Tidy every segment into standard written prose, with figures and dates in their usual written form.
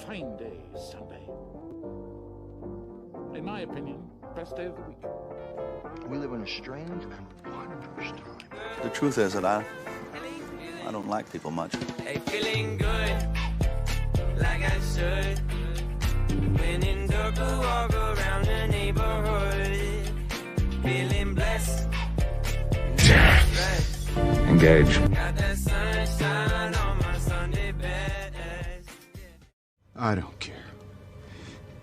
fine day, Sunday. In my opinion, best day of the week. We live in a strange and wondrous time. The truth is that I don't like people much. Hey, feeling good, like I should. When in circle, walk around the neighborhood. Feeling blessed. Engage. Got that sunshine on my Sunday best. I don't care.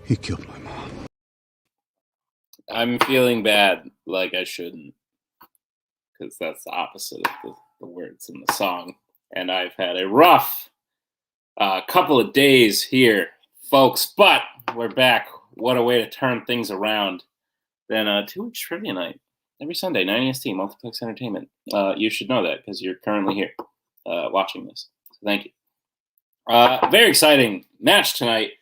He killed my mom. I'm feeling bad like I shouldn't, because that's the opposite of the words in the song. And I've had a rough couple of days here, folks, but we're back. What a way to turn things around. Then 2 weeks trivia night every Sunday, 9 EST, Multiplex Entertainment. You should know that because you're currently here watching this. So thank you. Very exciting match tonight.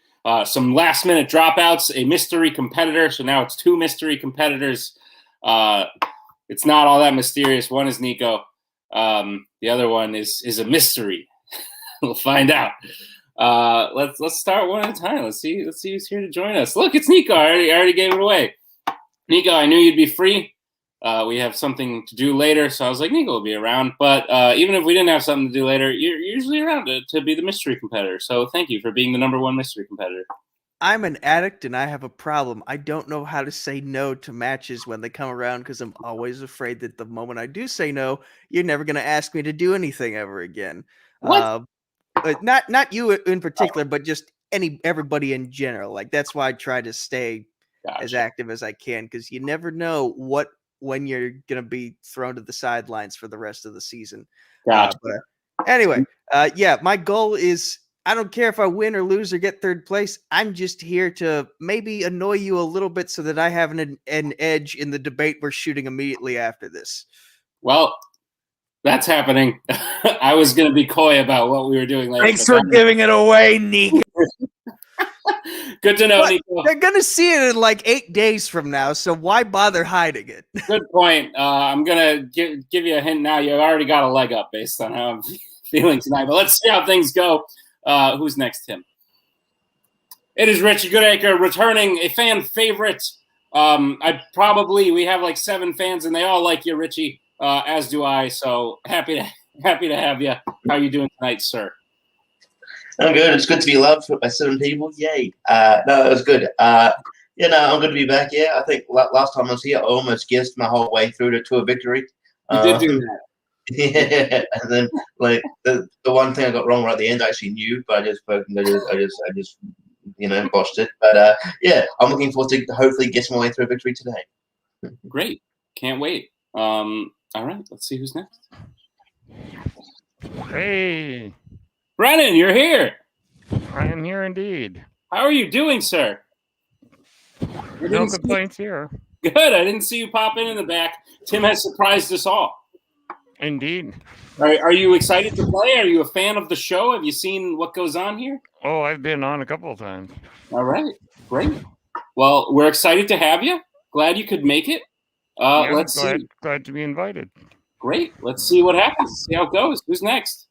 Some last-minute dropouts, a mystery competitor. So now it's 2 mystery competitors. It's not all that mysterious. One is Nico. The other one is a mystery. We'll find out. Let's start one at a time. Let's see who's here to join us. Look, it's Nico. I already gave it away. Nico, I knew you'd be free. We have something to do later, so I was like, Nico will be around. But even if we didn't have something to do later, you're usually around to be the mystery competitor. So thank you for being the #1 mystery competitor. I'm an addict and I have a problem. I don't know how to say no to matches when they come around because I'm always afraid that the moment I do say no, you're never going to ask me to do anything ever again. What? Not you in particular, but just everybody in general. Like that's why I try to stay as active as I can because you never know when you're going to be thrown to the sidelines for the rest of the season. Gotcha. But anyway, my goal is I don't care if I win or lose or get 3rd place. I'm just here to maybe annoy you a little bit so that I have an edge in the debate we're shooting immediately after this. Well, that's happening. I was going to be coy about what we were doing later. Thanks for giving it away, Nico. Good to know, But Nico. they're going to see it in like 8 days from now, so why bother hiding it? Good point. I'm going to give you a hint now. You already got a leg up based on how I'm feeling tonight. But let's see how things go. Who's next, Tim? It is Richie Goodacre returning, a fan favorite. We have like 7 fans, and they all like you, Richie, as do I. So happy to have you. How are you doing tonight, sir? I'm good. It's good to be loved by 7 people. Yay. No, it was good. I'm good to be back. Yeah, I think last time I was here, I almost guessed my whole way through to a victory. You did do that. Yeah, and then like the one thing I got wrong right at the end, I actually knew, but I just botched it. But I'm looking forward to hopefully getting my way through a victory today. Great. Can't wait. All right, let's see who's next. Hey, Brennan, you're here. I am here indeed. How are you doing, sir? No complaints here. Good. I didn't see you pop in the back. Tim has surprised us all. Indeed. Are you excited to play? Are you a fan of the show? Have you seen what goes on here? Oh, I've been on a couple of times. All right. Great. Well, we're excited to have you. Glad you could make it. Let's see. Glad to be invited. Great. Let's see what happens. See how it goes. Who's next?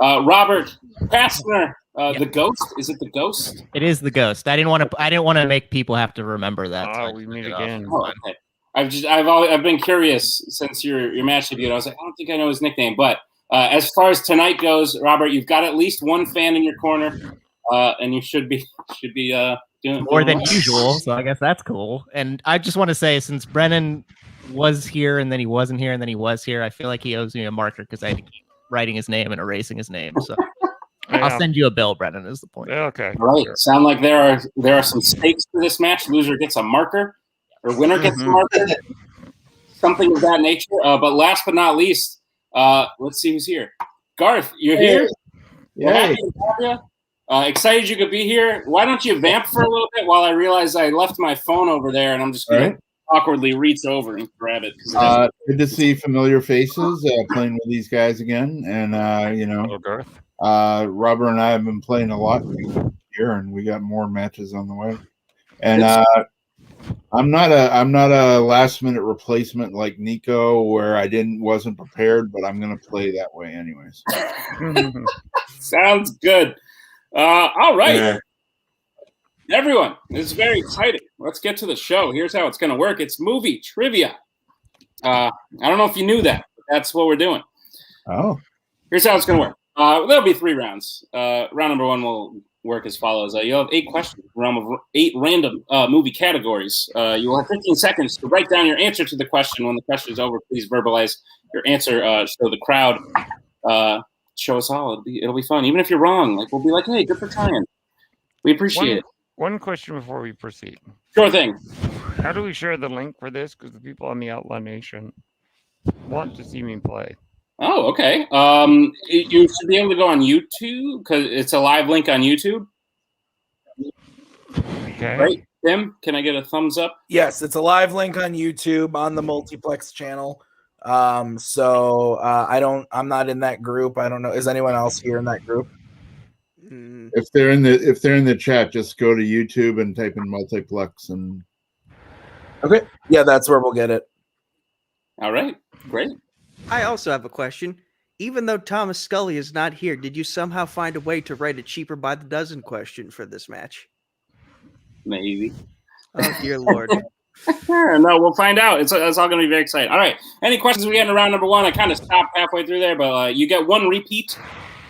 Robert Kastner, the Ghost. Is it the Ghost? It is the Ghost. I didn't want to make people have to remember that. Oh, we meet again. Oh, okay. I've been curious since your match debut. I was like, I don't think I know his nickname. But as far as tonight goes, Robert, you've got at least 1 fan in your corner, and you should be doing more than usual. So I guess that's cool. And I just want to say, since Brennan was here and then he wasn't here and then he was here, I feel like he owes me a marker because I had to keep writing his name and erasing his name. So I'll send you a bill, Brennan. Is the point? Okay. All right. Sure. Sound like there are some stakes for this match. Loser gets a marker. Or winner gets a marker, something of that nature. But last but not least, let's see who's here. Garth, you're here. Yeah. We're happy to have you. Excited you could be here. Why don't you vamp for a little bit while I realize I left my phone over there, and I'm just going to awkwardly reach over and grab it. Good to see familiar faces playing with these guys again. And, Garth. Robert and I have been playing a lot here, and we got more matches on the way. And I'm not a last minute replacement like Nico where I wasn't prepared, but I'm gonna play that way anyways. Sounds good. All right. Everyone, it's very exciting. Let's get to the show. Here's how it's going to work. It's movie trivia. I don't know if you knew that, but that's what we're doing. Oh. Here's how it's going to work. There'll be 3 rounds. Round number 1 will work as follows. You'll have 8 questions, realm of 8 random movie categories. You will have 15 seconds to write down your answer to the question. When the question is over, please verbalize your answer so the crowd show us all. It'll be fun. Even if you're wrong, like we'll be like, hey, good for trying. We appreciate it. One question before we proceed. Sure thing. How do we share the link for this? Because the people on the Outlaw Nation want to see me play. Oh, okay. You should be able to go on YouTube because it's a live link on YouTube. Okay. Right, Tim? Can I get a thumbs up? Yes, it's a live link on YouTube on the Multiplex channel. I'm not in that group. I don't know. Is anyone else here in that group? If they're in the chat, just go to YouTube and type in Multiplex and. Okay. Yeah, that's where we'll get it. All right. Great. I also have a question. Even though Thomas Scully is not here, did you somehow find a way to write a cheaper by the dozen question for this match? Maybe. Oh, dear Lord. No, we'll find out. It's all going to be very exciting. All right. Any questions we get in round number 1? I kind of stopped halfway through there, but you get 1 repeat.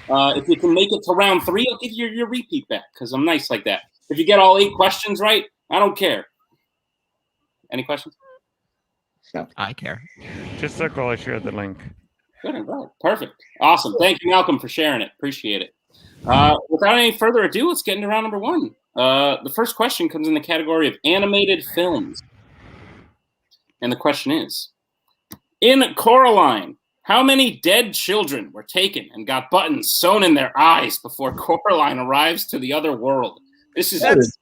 If you can make it to round 3, I'll give you your repeat back because I'm nice like that. If you get all 8 questions right, I don't care. Any questions? No. I care. Just look while I share the link. Good. Right. Perfect. Awesome. Thank you, Malcolm, for sharing it. Appreciate it. Without any further ado, let's get into round number 1. The first question comes in the category of animated films. And the question is, in Coraline, how many dead children were taken and got buttons sewn in their eyes before Coraline arrives to the other world? That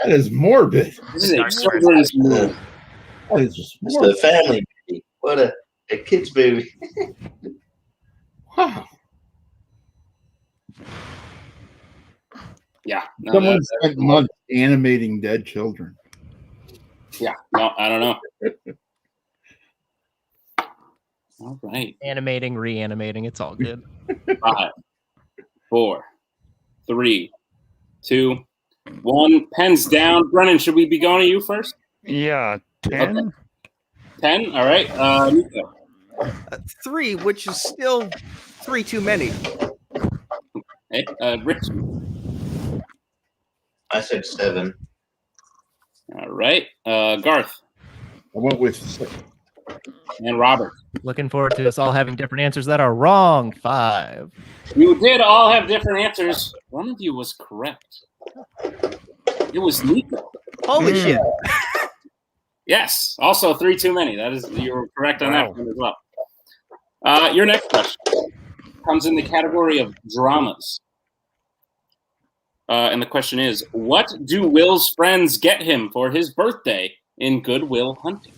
is morbid. This is a children's movie. That is just It's a family movie. What a kids movie. Wow. Yeah. No, Someone spent months animating dead children. Yeah. No, I don't know. All right. Animating, reanimating, it's all good. 5, 4, 3, 2, 1. Pens down. Brennan, should we be going to you first? Yeah. 10? Okay. 10? All right. Nico. 3, which is still 3 too many. Hey, Rich. I said 7. All right. Garth. I went with 6. And Robert. Looking forward to us all having different answers that are wrong. 5. You did all have different answers. One of you was correct. It was Nico. Holy shit. Yes. Also 3 too many. That is, you were correct on that one as well. Your next question comes in the category of dramas. And the question is, what do Will's friends get him for his birthday in Good Will Hunting?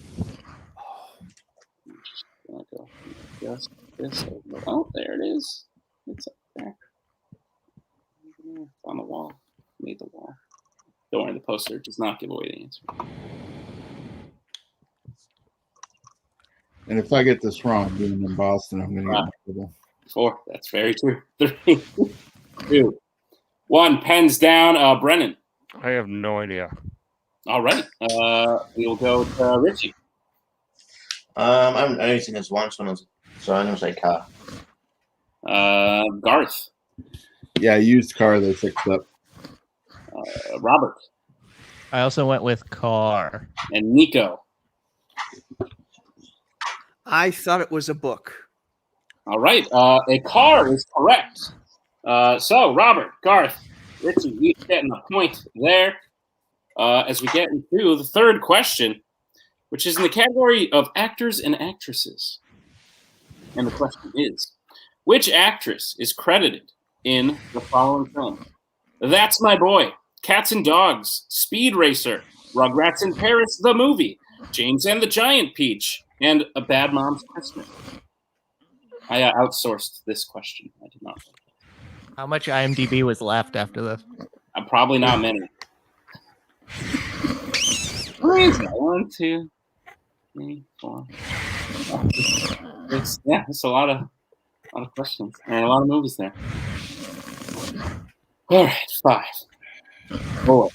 Just this over. Oh, there it is. It's up there. It's on the wall. Made the wall. Don't worry, the poster does not give away the answer. And if I get this wrong, being in Boston, I'm going to get in trouble. 4. That's very true. 3, 2, 1. Pens down. Brennan. I have no idea. All right. We'll go to Richie. I've only seen this once when I was, so I'm gonna say car. Garth. Yeah, used car they fixed up. Robert. I also went with car. And Nico. I thought it was a book. All right. A car is correct. So, Robert, Garth, Richie, each getting a point there. As we get into the third question, which is in the category of actors and actresses. And the question is, which actress is credited in the following film? That's My Boy, Cats and Dogs, Speed Racer, Rugrats in Paris, the movie, James and the Giant Peach, and A Bad Mom's Christmas. I outsourced this question. I did not. How much IMDb was left after this? Probably not many. What is that? 1, 2, 3, 4. It's a lot of questions and a lot of movies there. All right, 5, 4,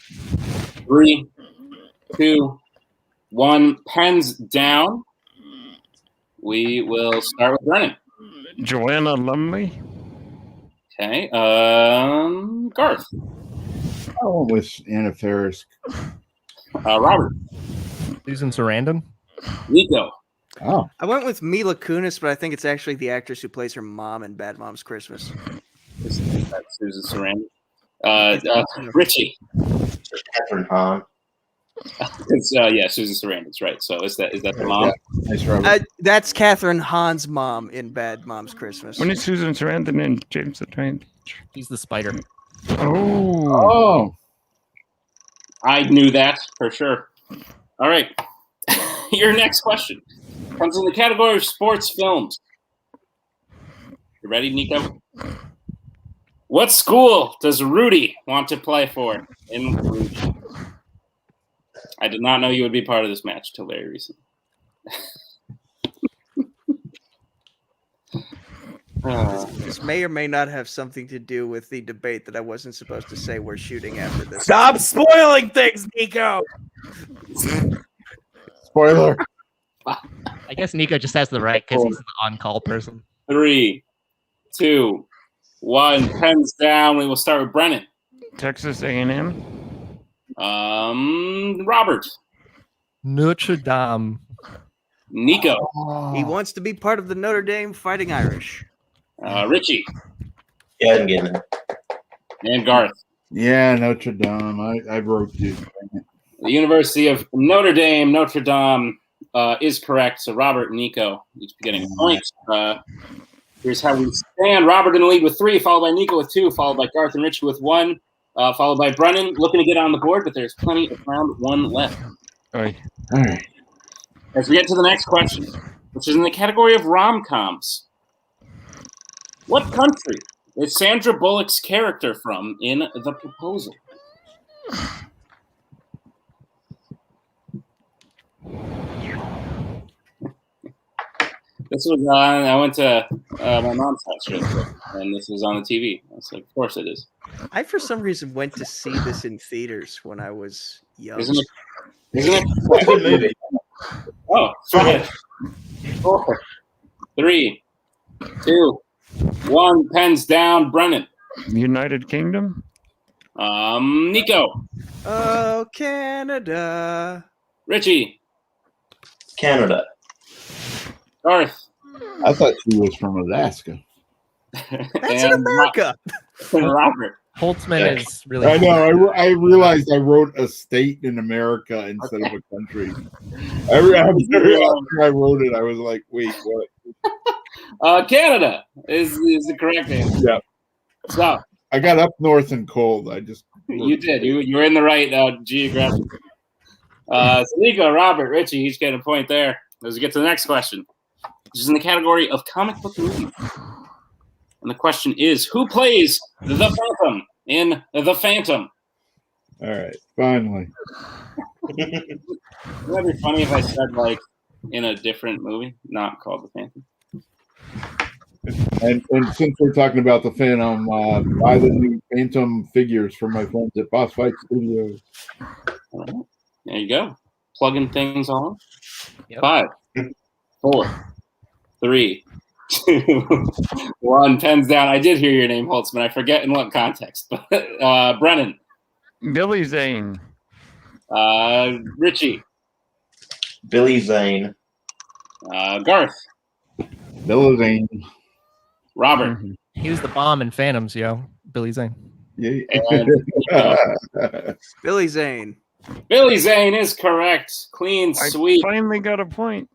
3, 2, 1. Pens down. We will start with Brennan. Joanna Lumley. Okay. Garth. I went with Anna Faris. Robert. Susan Sarandon. Nico. Oh. I went with Mila Kunis, but I think it's actually the actress who plays her mom in Bad Moms Christmas. That's Susan Sarandon. Richie. Catherine Hahn. It's Susan Sarandon's right. So is that the mom? Yeah. Nice, Robert. That's Catherine Hahn's mom in Bad Moms Christmas. When is Susan Sarandon and James the Giant? He's the spider. Oh. I knew that for sure. All right. Your next question comes in the category of sports films. You ready, Nico? What school does Rudy want to play for in Rudy? I did not know you would be part of this match till very recently. This may or may not have something to do with the debate that I wasn't supposed to say we're shooting after this. Stop spoiling things, Nico. Spoiler. I guess Nico just has the right because he's the on-call person. 3, 2, 1. Pens down. We will start with Brennan. Texas A&M. Robert. Notre Dame. Nico. He wants to be part of the Notre Dame Fighting Irish. Richie. Yeah, I'm getting it. And Garth. Yeah, Notre Dame. I wrote you. The University of Notre Dame, Notre Dame is correct. So Robert and Nico each be getting a point. Here's how we stand. Robert in the lead with 3, followed by Nico with 2, followed by Garth and Richie with 1, followed by Brennan looking to get on the board, but there's plenty of round 1 left. All right. As we get to the next question, which is in the category of rom-coms. What country is Sandra Bullock's character from in The Proposal? This was on. I went to my mom's house real quick, and this was on the TV. I was like, "Of course it is." I, for some reason, went to see this in theaters when I was young. Isn't it? It's a good movie. Oh, 5, 4, 3, 2, 1. Pens down. Brennan. United Kingdom. Nico. Oh, Canada. Richie. Canada. Garth. I thought she was from Alaska. That's in America. Robert. Holtzman is really. I know. I realized I wrote a state in America instead of a country. After I wrote it, I was like, "Wait, what?" Canada is the correct answer. Yeah. So I got up north and cold. I just you did. You were in the right geographic. So Nico, Robert, Richie, each get a point there. As we get to the next question, which is in the category of comic book movies. And the question is, who plays the Phantom in The Phantom? All right, finally. Wouldn't that be funny if I said, like, in a different movie, not called The Phantom? And since we're talking about the Phantom, buy the new Phantom figures from my friends at Boss Fight Studios. All right. There you go. Plugging things on. Yep. 5, 4, 3, 2, 1. Pens down. I did hear your name, Holtzman. I forget in what context. But Brennan. Billy Zane. Richie. Billy Zane. Garth. Billy Zane. Robert. He was the bomb in Phantoms, yo. Billy Zane. Yeah. Billy Zane. Billy Zane is correct. Clean sweep. I finally got a point.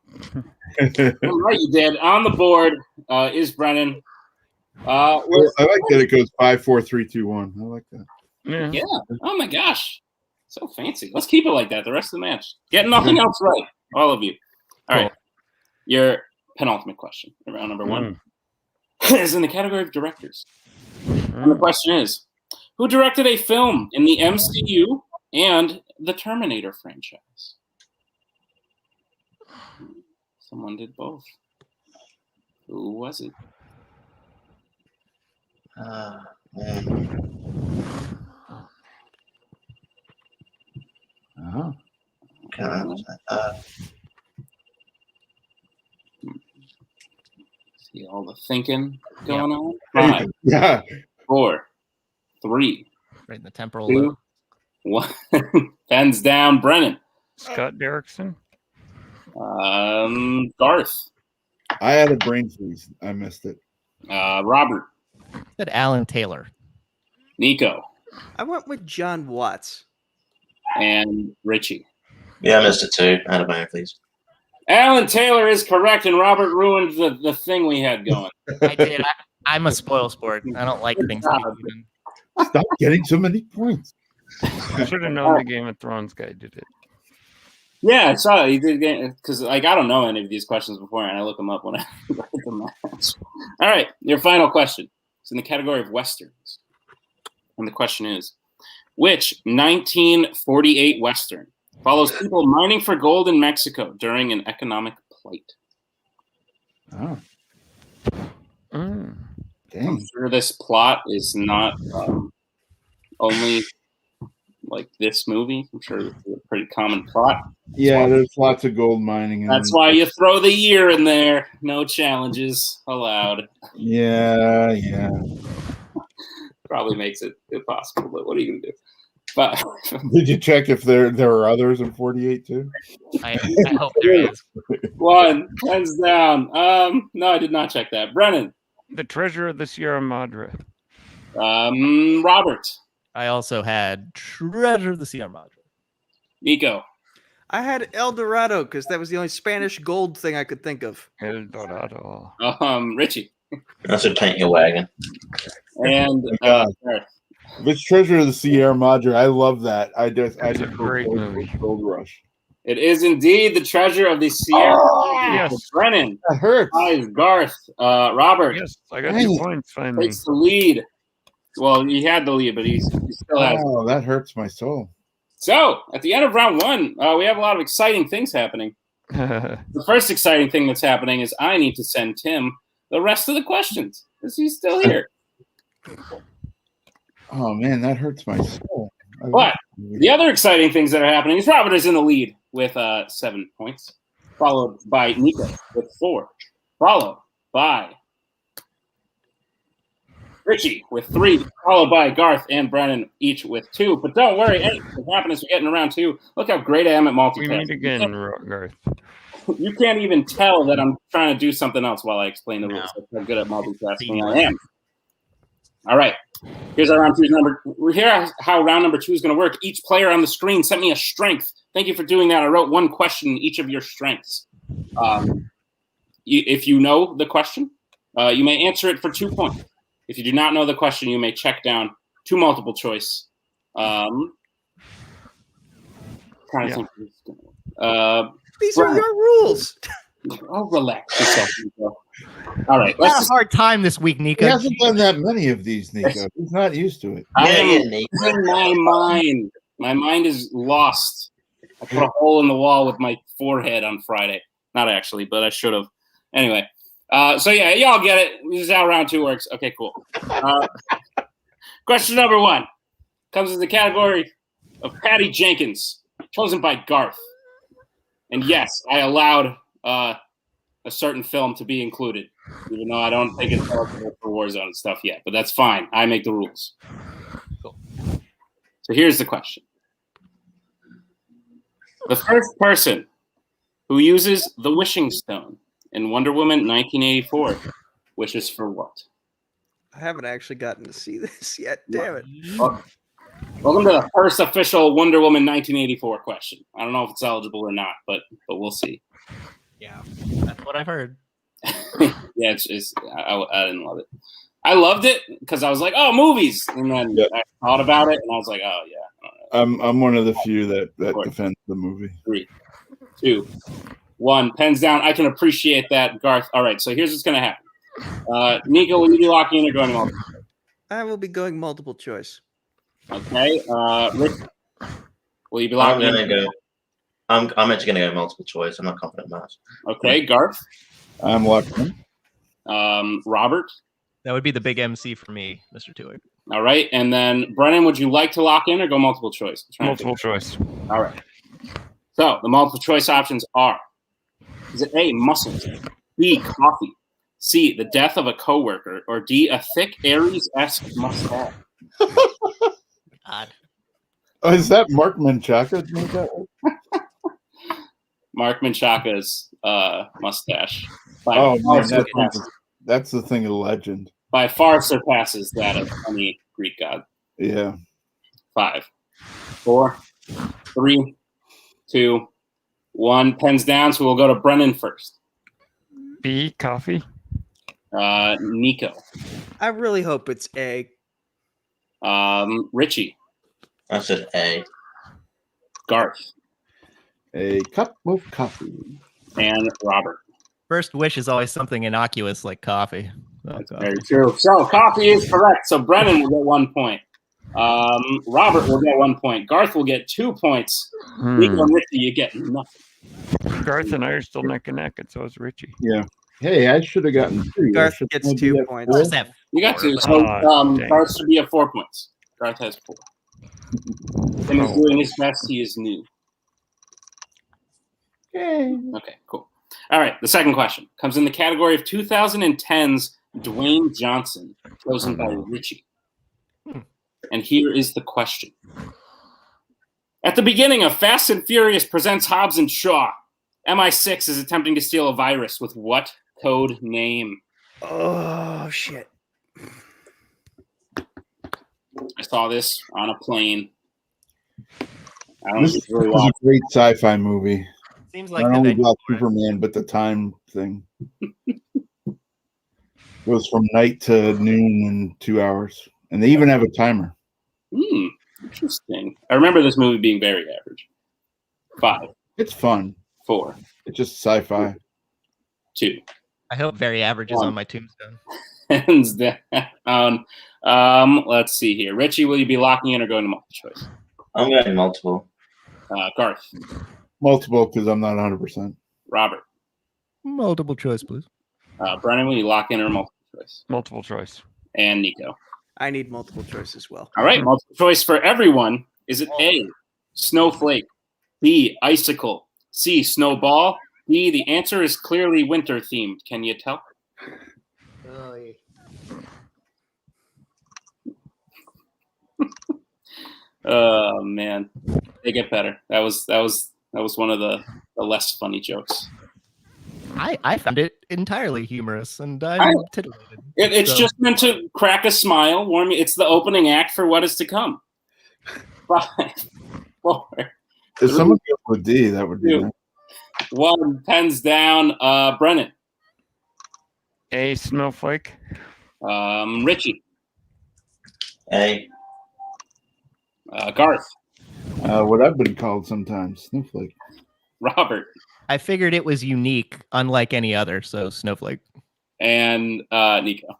Right, you did. On the board is Brennan. I like that it goes 5, 4, 3, 2, 1. I like that. Yeah. Oh my gosh. So fancy. Let's keep it like that the rest of the match. Get nothing else right. All of you. All right. Your penultimate question, round number 1, is in the category of directors. And the question is, who directed a film in the MCU and the Terminator franchise? Someone did both. Who was it? was that? See all the thinking going on. 5, Yeah. 4, 3, Right in the temporal 2, lobe. 1. Pens down. Brennan. Scott Derrickson. Garth. I had a brain freeze. I missed it. Robert. Said Alan Taylor. Nico. I went with John Watts. And Richie. Yeah, I missed it too. I had a brain freeze. Alan Taylor is correct, and Robert ruined the thing we had going. I did. I'm a spoil sport. I don't like things to be even. Stop getting so many points. I should have known the Game of Thrones guy did it. Yeah, I saw it. He did because I don't know any of these questions before, and I look them up when I write the match. All right, your final question. It's in the category of westerns, and the question is: which 1948 western follows people mining for gold in Mexico during an economic plight? Oh. I'm sure this plot is not only like this movie. I'm sure it's a pretty common plot. Yeah, there's lots of gold mining. That's why you throw the year in there. No challenges allowed. Yeah, yeah. Probably makes it impossible, but what are you going to do? But Did you check if there are others in 48 too? I hope there is. 1, hands down. No, I did not check that. Brennan. The Treasure of the Sierra Madre. Robert. I also had Treasure of the Sierra Madre. Nico. I had El Dorado because that was the only Spanish gold thing I could think of. El Dorado. Richie. I should paint your wagon. And This Treasure of the Sierra Madre, I love that. I just a great movie. Gold Rush. It is indeed the Treasure of the Sierra. Yes. Brennan. That hurts. Garth. Robert. Yes, I got 2 points finally. Takes the lead. Well, he had the lead, but he still has. Oh, that hurts my soul. So, at the end of round 1, we have a lot of exciting things happening. The first exciting thing that's happening is I need to send Tim the rest of the questions because he's still here. Oh man, that hurts my soul. But the other exciting things that are happening is Robert is in the lead with 7 points, followed by Nico with 4, followed by Richie with 3, followed by Garth and Brennan each with 2. But don't worry, anything happens as we get into round 2. Look how great I am at multitasking. We meet again, Garth. You can't even tell that I'm trying to do something else while I explain the rules. That's how good at multitasking I am. All right. Here's our round 2 number. Here's how round number 2 is going to work. Each player on the screen sent me a strength. Thank you for doing that. I wrote 1 question in each of your strengths. If you know the question, you may answer it for 2 points. If you do not know the question, you may check down 2 multiple choice. These are your rules. Oh, relax yourself, Nico. All right. Let's had a hard time this week, Nico. He hasn't done that many of these, Nico. He's not used to it. I am in my mind. My mind is lost. I put a hole in the wall with my forehead on Friday. Not actually, but I should have. Anyway. So yeah, y'all get it. This is how round 2 works. Okay, cool. Question number 1 comes in the category of Patty Jenkins, chosen by Garth. And yes, I allowed a certain film to be included, even though I don't think it's eligible for Warzone and stuff yet. But that's fine. I make the rules. Cool. So here's the question. The first person who uses the wishing stone in Wonder Woman 1984 wishes for what? I haven't actually gotten to see this yet. Damn it. Welcome to the first official Wonder Woman 1984 question. I don't know if it's eligible or not, but we'll see. Yeah, that's what I've heard. Yeah, I didn't love it. I loved it because I was like, oh, movies. And then I thought about it, and I was like, oh, yeah. I'm one of the few that defends the movie. 3, 2, 1. Pens down. I can appreciate that, Garth. All right, so here's what's going to happen. Nico, will you be locking in or going multiple? I will be going multiple choice. Okay. Rick, will you be locking in? I'm actually going to go multiple choice. I'm not confident in that. Okay, Garth? I'm locked in. Robert? That would be the big MC for me, Mr. Twohig. All right, and then Brennan, would you like to lock in or go multiple choice? Multiple choice. All right. So the multiple choice options are: is it A, muscles, B, coffee, C, the death of a coworker, or D, a thick Aries-esque mustache? God. Oh, is that Mark Menchaca? Made that? Mark Menchaca's mustache. Oh man, that's the thing of legend. By far surpasses that of any Greek god. Yeah. 5, 4, 3, 2, 1. Pens down, so we'll go to Brennan first. B, coffee. Nico. I really hope it's A. Richie. I said A. Garth. A cup of coffee. And Robert. First wish is always something innocuous like coffee. That's very true. So coffee is correct. So Brennan will get 1 point. Robert will get 1 point. Garth will get 2 points. Nico and Richie, you get nothing. Garth and I are still neck and neck, and so is Richie. Yeah. Hey, I should have gotten 3. Garth gets 2 points. You got 2. So Garth should be at 4 points. Garth has 4. And he's doing his best. He is new. Okay, cool. All right, the second question comes in the category of 2010's Dwayne Johnson, chosen by Richie. And here is the question. At the beginning of Fast and Furious Presents Hobbs and Shaw, MI6 is attempting to steal a virus with what code name? Oh, shit. I saw this on a plane. I don't This know if you really was watched. a great sci-fi movie. Seems like Not the only venue about for it. Superman, but the time thing. Goes from night to noon in 2 hours. And they even have a timer. Interesting. I remember this movie being very average. 5. It's fun. 4. It's just sci-fi. 2. I hope very average is on my tombstone. Hands down. Let's see here. Richie, will you be locking in or going to multiple choice? I'm going multiple. Garth. Multiple, because I'm not 100%. Robert. Multiple choice, please. Brennan, will you lock in or multiple choice? Multiple choice. And Nico. I need multiple choice as well. All right, multiple choice for everyone. Is it A, snowflake, B, icicle, C, snowball, D, the answer is clearly winter themed. Can you tell? Oh man, they get better. That was one of the less funny jokes. I found it entirely humorous, and I'm titillated. It's just meant to crack a smile, warm you. It's the opening act for what is to come. 5, 4. If someone goes with D, that would be 2, nice. 1. Pens down. Brennan. A, snowflake. Richie. A. Garth. What I've been called sometimes, snowflake. Robert. I figured it was unique, unlike any other, so snowflake. And Nico.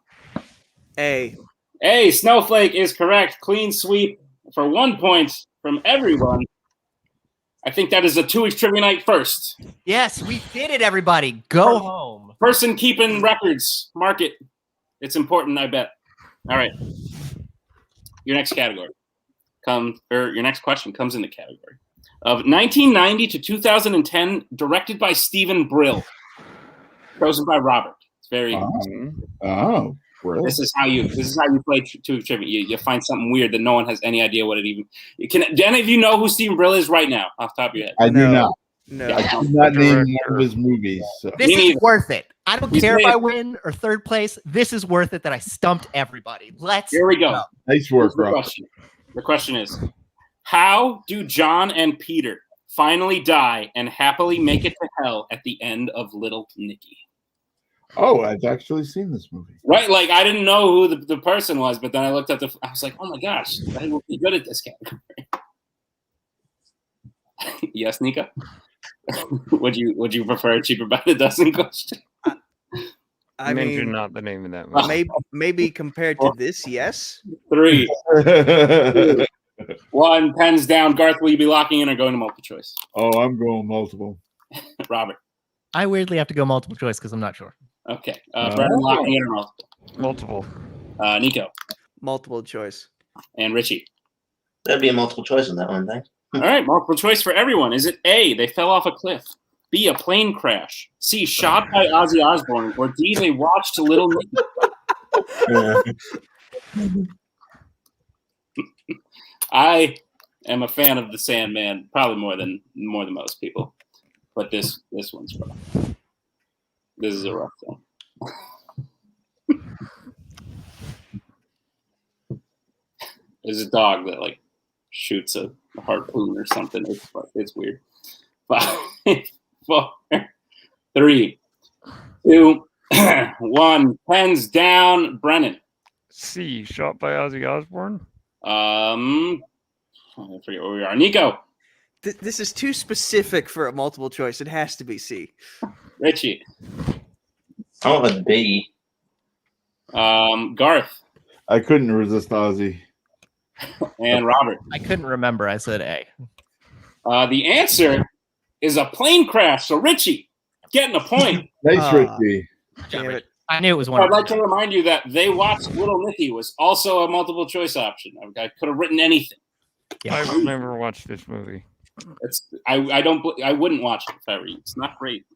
A. Snowflake is correct. Clean sweep for 1 point from everyone. I think that is a 2 weeks trivia night first. Yes, we did it, everybody. Go home. Person keeping records. Mark it. It's important, I bet. All right. Your next category your next question comes in the category of 1990 to 2010, directed by Stephen Brill, chosen by Robert. It's very. Brill. This is how you play to trivia. You find something weird that no one has any idea what it even. Do any of you know who Stephen Brill is right now, off the top of your head? I do not. No. I do not name one of his movies. So. This is worth it. I don't He's care if made- I win or third place. This is worth it that I stumped everybody. Here we go. Nice work, Here's the Robert. question. The question is, how do John and Peter finally die and happily make it to hell at the end of Little Nicky? Oh, I've actually seen this movie. Right, like I didn't know who the person was, but then I looked at I was like, oh my gosh, I will be good at this category. Yes, Nika? would you prefer a cheaper by the dozen question? I Mention mean, not the name of that movie. maybe compared to this, yes. 3, 2, 1. Pens down. Garth, will you be locking in or going to multiple choice? Oh, I'm going multiple. Robert. I weirdly have to go multiple choice because I'm not sure. Okay. Brennan, locking in or multiple? Multiple. Nico. Multiple choice. And Richie. There'd be a multiple choice on that one, thanks. All right, multiple choice for everyone. Is it A, they fell off a cliff, B, a plane crash, C, shot by Ozzy Osbourne, or D, they watched Little Nicky? I am a fan of the Sandman, probably more than most people, but this one's rough. This is a rough one. There's a dog that like shoots a harpoon or something. It's weird. 5, 4, 3, 2, 1. Pens down. Brennan. C. Shot by Ozzy Osbourne. I forget where we are. Nico. This is too specific for a multiple choice. It has to be C. Richie. I want a B. Garth. I couldn't resist Ozzy. And Robert. I couldn't remember. I said A. The answer is a plane crash. So Richie, getting a point. Nice, Richie. Damn it. I knew it was one. I'd like to remind you that They Watched Little Nicky was also a multiple choice option. I could have written anything. Yeah. I've never watched this movie. I wouldn't watch it if I were you. It's not great.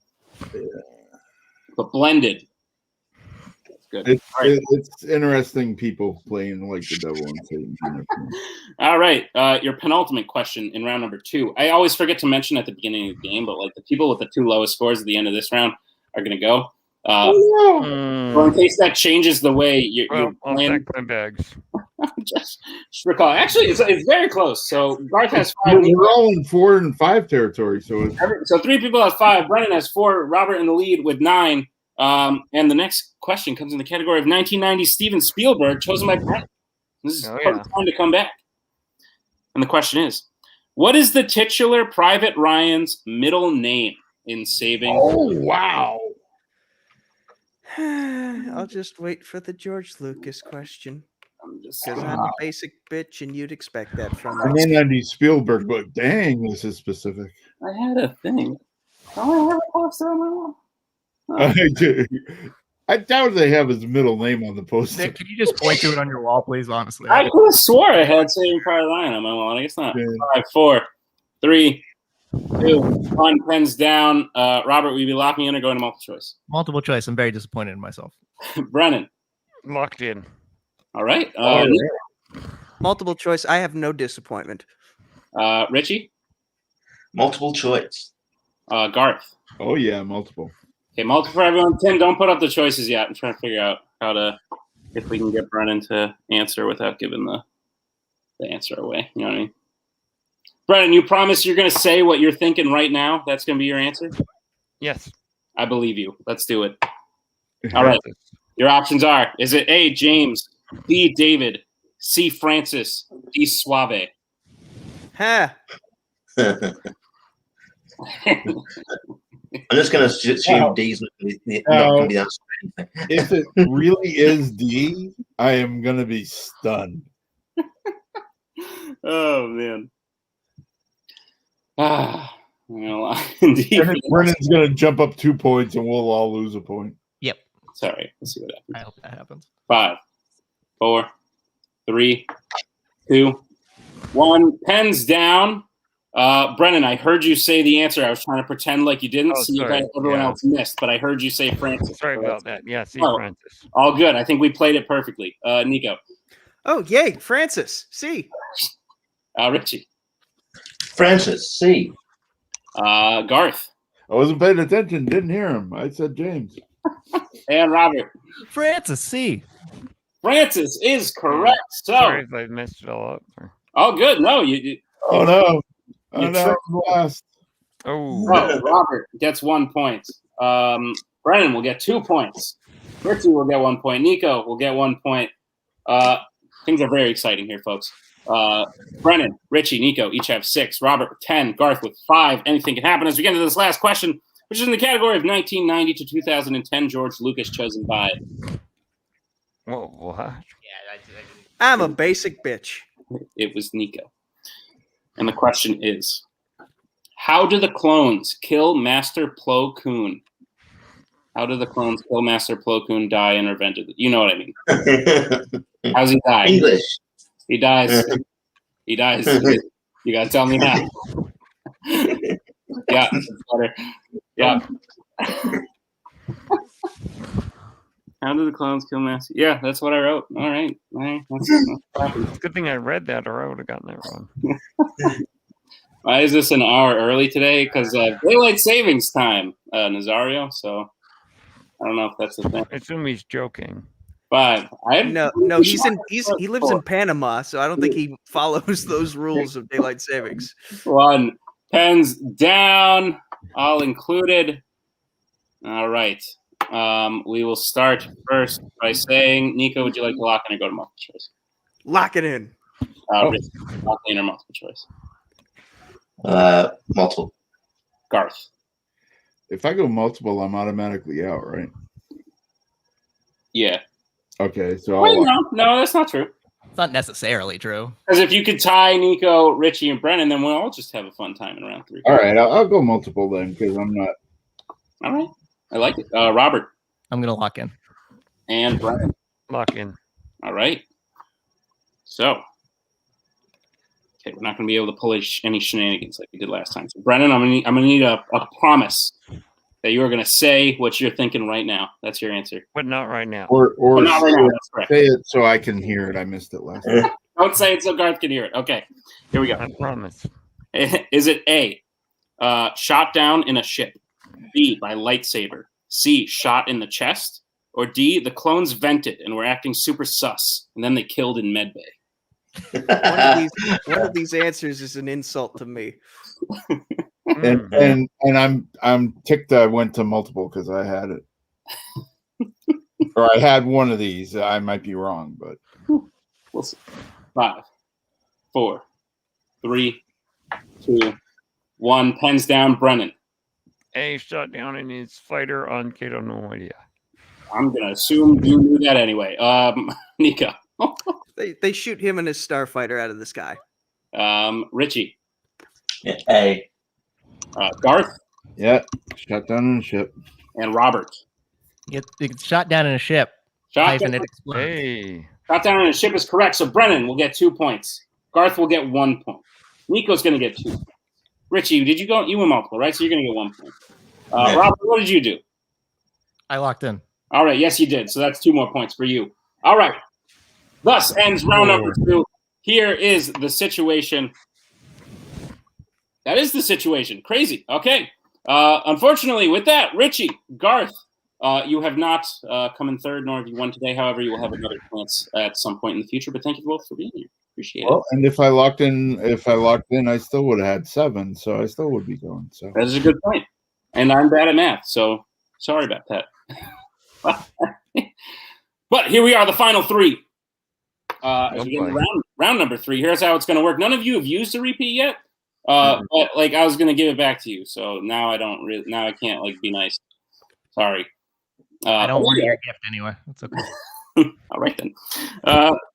But blended. That's good. It's interesting people playing like the devil and Satan. All right. Your penultimate question in round number 2. I always forget to mention at the beginning of the game, but like the people with the 2 lowest scores at the end of this round are going to go. Well, in case that changes the way you're I'll playing. check my bags. just recall. Actually, it's very close. So Garth has 5. We're all in 4 and 5 territory. So 3 people have 5. Brennan has 4. Robert in the lead with 9. And the next question comes in the category of 1990 Steven Spielberg, chosen by Brennan. This is perfect time to come back. And the question is, what is the titular Private Ryan's middle name in Saving? Oh, wow. I'll just wait for the George Lucas question. Because I'm a basic bitch, and you'd expect that from me. I may not be Spielberg, but dang, this is specific. I had a thing. Oh, I have a poster on my wall. I doubt they have his middle name on the poster. Nick, can you just point to it on your wall, please? Honestly, I could have swore I had Saving Private Ryan on my wall. I guess not. 5, 4, 3, 2, 1. Pens down. Robert, will you be locking in or going to multiple choice? Multiple choice. I'm very disappointed in myself. Brennan. Locked in. All right. Multiple choice. I have no disappointment. Richie. Multiple choice. Garth. Oh yeah, multiple. Okay, multiple for everyone. Tim, don't put up the choices yet. I'm trying to figure out if we can get Brennan to answer without giving the answer away. You know what I mean? Brennan, you promise you're going to say what you're thinking right now? That's going to be your answer? Yes. I believe you. Let's do it. All right. Your options are, is it A, James, B, David, C, Francis, D, Suave? Ha! I'm just going to assume D's not going to be the answer for anything. If it really is D, I am going to be stunned. Oh, man. Well, Brennan's going to jump up 2 points and we'll all lose a point. Yep. Sorry. Let's see what happens. I hope that happens. 5, 4, 3, 2, 1. Pens down. Brennan, I heard you say the answer. I was trying to pretend like you didn't see if everyone else missed, but I heard you say Francis. Sorry about that. Yeah, see Francis. All good. I think we played it perfectly. Nico. Oh, yay. Francis. C. Richie. Francis. C. Garth. I wasn't paying attention. Didn't hear him. I said James. And Robert. Francis. C. Francis is correct. So, sorry if I messed it all up. Oh, good. No, you. Oh no. Oh no. Last. Oh, Robert gets 1 point. Brennan will get 2 points. Richie will get 1 point. Nico will get 1 point. Things are very exciting here, folks. Brennan, Richie, Nico each have 6. Robert with 10. Garth with 5. Anything can happen as we get into this last question, which is in the category of 1990 to 2010 George Lucas, chosen by. Whoa, what? Yeah, I'm a basic bitch. It was Nico. And the question is, how do the clones kill Master Plo Koon? How do the clones kill Master Plo Koon, die, and are vented? You know what I mean. How's he die? English. He dies. He dies You gotta tell me now. Yeah, that's better. Yeah. How did the clones kill Massey? Yeah, that's what I wrote. All right. That's It's a good thing I read that, or I would have gotten that wrong. Why is this an hour early today? Because daylight savings time, Nazario. So I don't know if that's the thing. I assume he's joking. 5. No, he lives in Panama, so I don't think he follows those rules of daylight savings. 1. Pens down, all included. All right. We will start first by saying, Nico, would you like to lock in or go to multiple choice? Lock it in. Lock in or multiple choice? Multiple. Garth. If I go multiple, I'm automatically out, right? Yeah. Okay, so Wait, no, that's not true. It's not necessarily true. Because if you could tie Nico, Richie, and Brennan, then we'll all just have a fun time in round 3. All right, I'll go multiple then because I'm not. All right. I like it. Robert. I'm going to lock in. And Brennan. Lock in. All right. So, okay, we're not going to be able to pull any shenanigans like we did last time. So, Brennan, I'm going to need a promise that you are going to say what you're thinking right now. That's your answer. But not right now. Or not right now. That's correct. Say it so I can hear it. I missed it last time. Don't say it so Garth can hear it. Okay, here we go. I promise. Is it A, shot down in a ship, B, by lightsaber, C, shot in the chest, or D, the clones vented and were acting super sus, and then they killed in medbay? One of these answers is an insult to me. And I'm ticked I went to multiple because I had it. Or I had one of these. I might be wrong, but we'll see. 5, 4, 3, 2, 1. Pens down, Brennan. A, shot down in his fighter on Cato, no idea. I'm gonna assume you knew that anyway. Nico. They shoot him and his starfighter out of the sky. Richie. A. Garth. Yeah, shot down in a ship. And Robert. It gets shot down in a ship. Shot down. It explodes. Hey. Shot down in a ship is correct. So Brennan will get 2 points. Garth will get 1 point. Nico's gonna get 2. Richie, did you go? You were multiple, right? So you're gonna get 1 point. Robert, what did you do? I locked in. All right, yes, you did. So that's 2 more points for you. All right. Thus ends round number 2. Here is the situation. That is the situation. Crazy. Okay. Unfortunately, with that, Richie, Garth, you have not come in third, nor have you won today. However, you will have another chance at some point in the future. But thank you both for being here. Appreciate it. And if I locked in, I still would have had 7, so I still would be going. So that is a good point. And I'm bad at math, so sorry about that. But here we are, the final 3. As we get into round number 3, here's how it's going to work. None of you have used a repeat yet, but like I was going to give it back to you, so now I don't really. Now I can't like be nice. Sorry. I don't want your gift anyway. It's okay. All right then.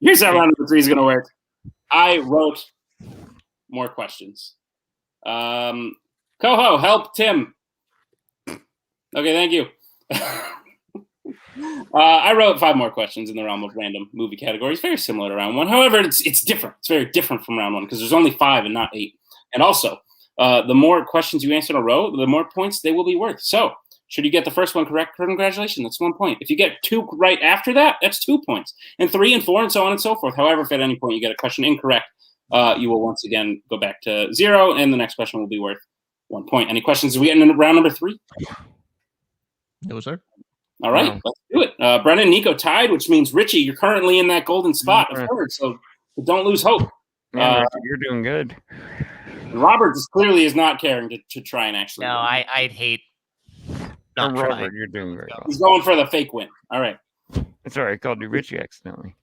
Here's how round number 3 is going to work. I wrote more questions. Koho, help Tim. Okay, thank you. I wrote 5 more questions in the realm of random movie categories, very similar to round 1. However, it's different. It's very different from round 1 because there's only 5 and not 8. And also, the more questions you answer in a row, the more points they will be worth. So, should you get the first one correct, congratulations, that's 1 point. If you get 2 right after that, that's 2 points. And 3 and 4 and so on and so forth. However, if at any point you get a question incorrect, you will once again go back to 0, and the next question will be worth 1 point. Any questions as we get into round number 3? No, sir. All right, let's do it. Brennan and Nico tied, which means, Richie, you're currently in that golden spot of third, so don't lose hope. You're doing good. Robert clearly is not caring to try and actually No, win. I'd hate not Robert, trying. you're doing very well. He's going for the fake win. All right. Sorry, I called you Richie accidentally.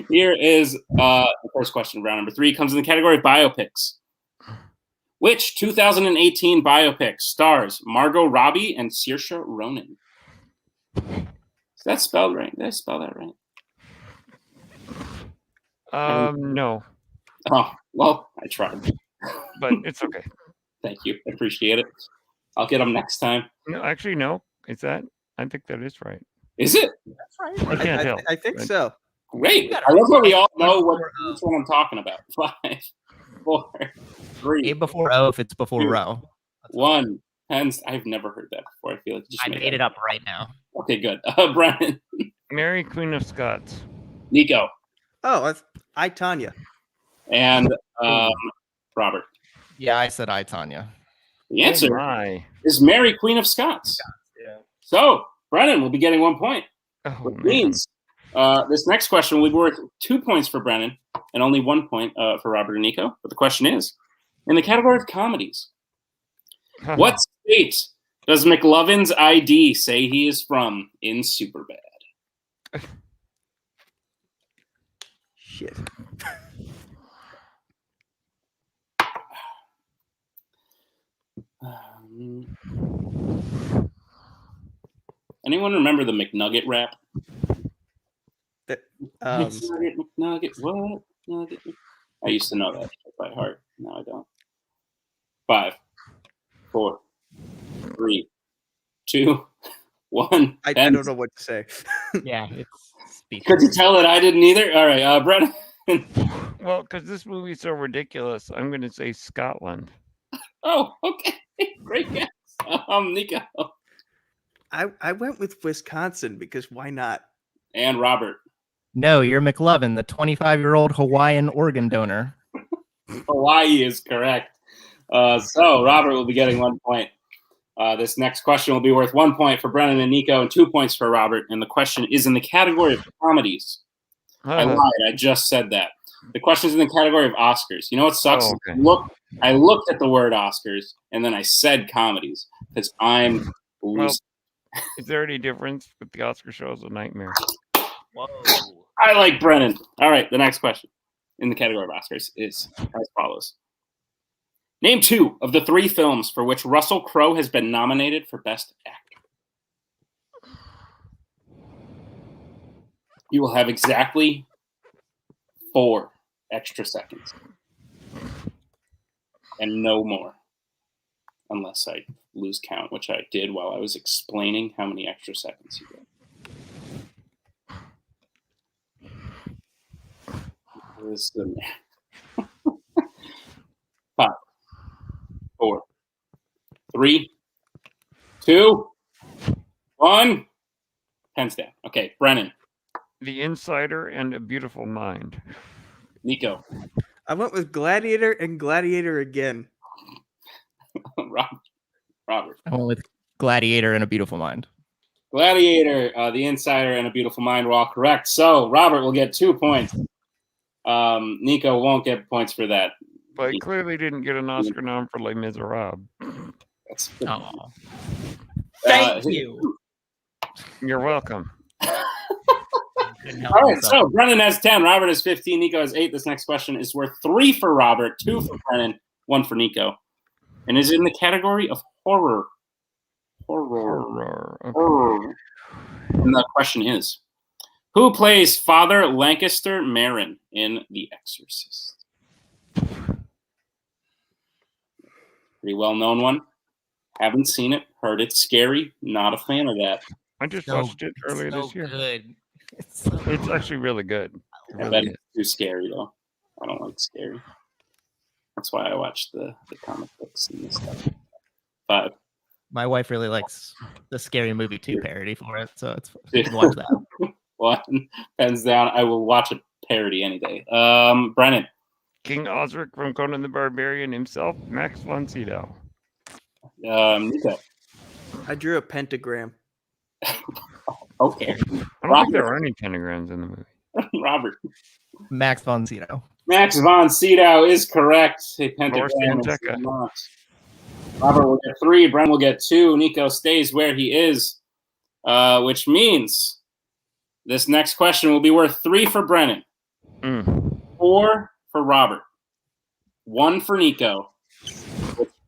Here is the first question of round number 3. Comes in the category of biopics. Which 2018 biopic stars Margot Robbie and Saoirse Ronan? Is that spelled right? Did I spell that right? No. Oh, well, I tried. But it's okay. Thank you. I appreciate it. I'll get them next time. No, actually, no. Is that? I think that is right. Is it? That's right. I can't tell. I think so. Great. I love how we all know which one I'm talking about. 5, 4, 3. A before O if it's before 2, row. 1. Pens. I've never heard that before. I feel like you just I made it up right now. Okay, good. Brennan. Mary, Queen of Scots. Nico. Oh, I Tanya. And Robert. Yeah, I said I, Tanya. The answer is Mary, Queen of Scots. Yeah. So, Brennan will be getting 1 point. Which means this next question will be worth 2 points for Brennan and only 1 point for Robert and Nico. But the question is, in the category of comedies, what state does McLovin's ID say he is from in Superbad? Shit. Anyone remember the McNugget rap? McNugget, what? Nugget. I used to know that by heart. Now I don't. 5, 4, 3, 2, 1. I don't know what to say. Yeah, it's. Could you tell that I didn't either? All right, Brennan. Well, because this movie's so ridiculous, I'm going to say Scotland. Oh, okay. Great guess. Nico. I went with Wisconsin because why not? And Robert. No, you're McLovin, the 25-year-old Hawaiian organ donor. Hawaii is correct. So Robert will be getting 1 point. This next question will be worth 1 point for Brennan and Nico and 2 points for Robert. And the question is in the category of comedies. I lied. I just said that. The question is in the category of Oscars. You know what sucks? Oh, okay. I looked at the word Oscars and then I said comedies because I'm Well, is there any difference with the Oscar show? Is a nightmare. Whoa. I like Brennan. All right, the next question in the category of Oscars is as follows. Name 2 of the 3 films for which Russell Crowe has been nominated for Best Actor. You will have exactly 4 extra seconds. And no more. Unless I lose count, which I did while I was explaining how many extra seconds you get. Listen. 5, 4, 3, 2, 1. Pens down. Okay, Brennan. The Insider and A Beautiful Mind. Nico. I went with Gladiator and Gladiator again. Robert. I went with Gladiator and A Beautiful Mind. Gladiator, The Insider, and A Beautiful Mind were all correct. So Robert will get 2 points. Nico won't get points for that. But he clearly didn't get an Oscar nom for Les Miserables. That's Thank you. You're welcome. All right, so Brennan has 10, Robert has 15, Nico has 8. This next question is worth 3 for Robert, 2 for Brennan, 1 for Nico, and is in the category of horror. Horror. And the question is, who plays Father Lancaster Marin in The Exorcist? Pretty well-known one. Haven't seen it. Heard it's scary. Not a fan of that. I just watched it earlier this year. Good. It's actually really good. I bet it's too scary, though. I don't like scary. That's why I watch the comic books and this stuff. 5. My wife really likes the Scary Movie 2 parody for it, so it's you can watch that. 1. Pens down. I will watch a parody any day. Brennan. King Osric from Conan the Barbarian himself, Max von Sydow. Nico. I drew a pentagram. Okay. I don't think there are any pentagrams in the movie. Robert. Max von Sydow. Max von Sydow is correct. A pentagram is Manteca. not. Robert will get 3. Brennan will get 2. Nico stays where he is, which means this next question will be worth 3 for Brennan, 4 for Robert, 1 for Nico.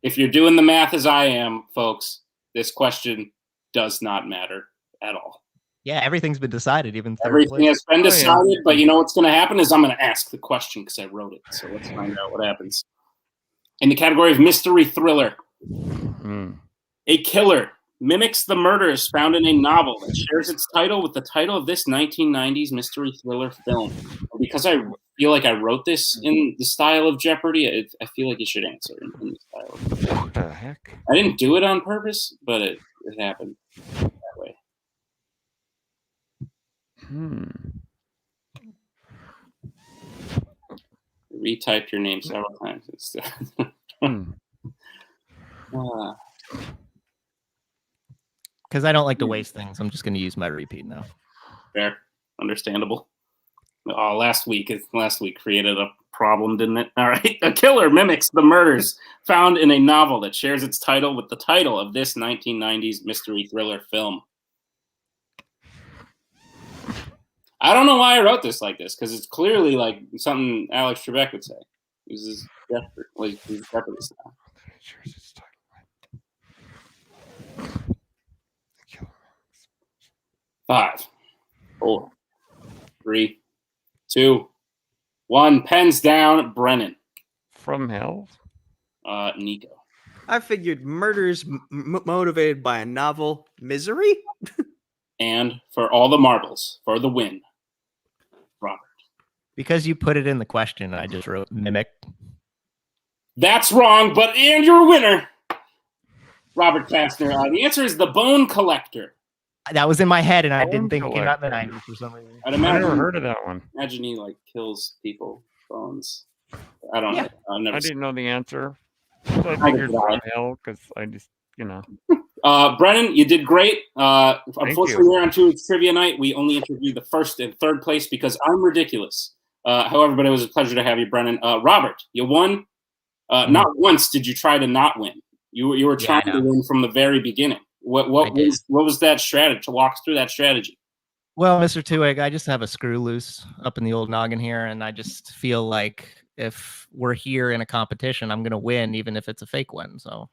If you're doing the math as I am, folks, this question does not matter at all. Yeah, everything's been decided. Even everything has been decided, but you know what's going to happen is I'm going to ask the question because I wrote it. So let's find out what happens. In the category of mystery thriller, a killer mimics the murders found in a novel that shares its title with the title of this 1990s mystery thriller film. Because I feel like I wrote this in the style of Jeopardy. I feel like you should answer in the style of Jeopardy. What the heck? I didn't do it on purpose, but it happened that way. Retyped your name several times. Because I don't like to waste things. I'm just going to use my repeat now. Fair. Understandable. Oh, last week created a problem, didn't it? All right. A killer mimics the murders found in a novel that shares its title with the title of this 1990s mystery thriller film. I don't know why I wrote this like this, because it's clearly like something Alex Trebek would say. This is Jeopardy. Like, he's Jeopardy style. 5, 4, 3, 2, 1. Pens down. Brennan. From hell? Nico. I figured murders motivated by a novel. Misery? And for all the marbles, for the win, Robert. Because you put it in the question, I just wrote mimic. That's wrong, and you're a winner, Robert Kastner. The answer is the Bone Collector. That was in my head, and I didn't think it came out in the 90s for some reason. I've never heard of that one. Imagine he like kills people, bones. I don't know. I didn't know the answer. So I figured from hell because I just, Brennan, you did great. Unfortunately, you. we're on 2 weeks trivia night. We only interviewed the first and third place because I'm ridiculous. However, but it was a pleasure to have you, Brennan. Robert, you won. Not once did you try to not win. You were trying to win from the very beginning. What was that strategy? To walk us through that strategy. Well, Mr. Twohig, I just have a screw loose up in the old noggin here, and I just feel like if we're here in a competition, I'm going to win, even if it's a fake win. So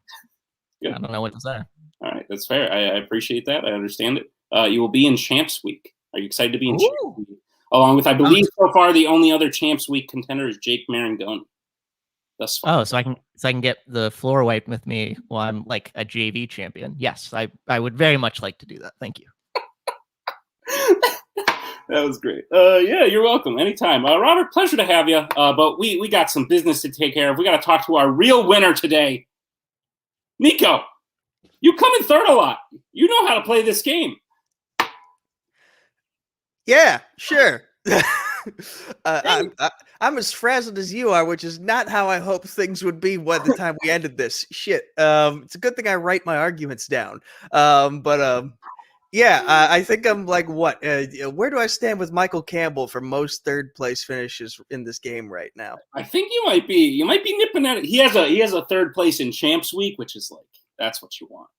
I don't know what to say. All right, that's fair. I appreciate that. I understand it. You will be in Champs Week. Are you excited to be in Champs Week? Along with, I believe, so far the only other Champs Week contender is Jake Marangoni. Thus far. Oh, so I can get the floor wiped with me while I'm like a JV champion. Yes, I would very much like to do that. Thank you. That was great. Yeah, you're welcome. Anytime. Robert, pleasure to have you. But we got some business to take care of. We got to talk to our real winner today. Nico, you come in third a lot. You know how to play this game. Yeah, sure. I'm as frazzled as you are, which is not how I hoped things would be by the time we ended this. Shit. It's a good thing I write my arguments down. Yeah, I think I'm like, what? Where do I stand with Michael Campbell for most third place finishes in this game right now? I think you might be nipping at it. He has a third place in Champs Week, which is like, that's what you want.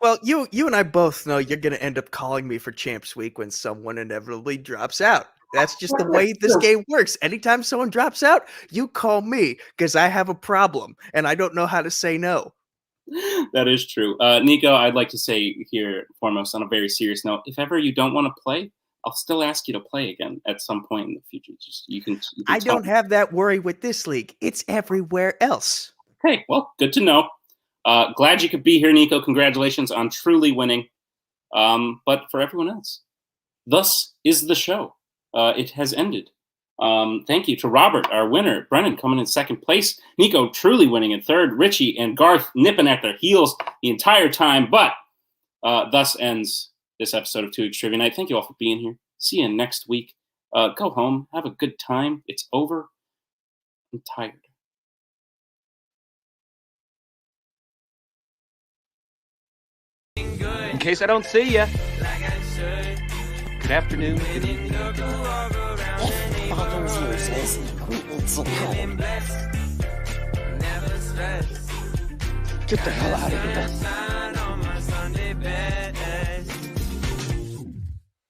Well, you and I both know you're going to end up calling me for Champs Week when someone inevitably drops out. That's just the way this game works. Anytime someone drops out, you call me because I have a problem and I don't know how to say no. That is true. Nico, I'd like to say here, foremost, on a very serious note, if ever you don't want to play, I'll still ask you to play again at some point in the future. Just you can I don't have that worry with this league. It's everywhere else. Okay, well, good to know. Glad you could be here, Nico. Congratulations on truly winning. But for everyone else, thus is the show. It has ended. Thank you to Robert, our winner. Brennan coming in second place. Nico truly winning in third. Richie and Garth nipping at their heels the entire time. But thus ends this episode of 2 Weeks Trivia Night. Thank you all for being here. See you next week. Go home. Have a good time. It's over. I'm tired. In case I don't see ya. Good afternoon. Good evening. Father's uses equipment at home. Get the hell out of here.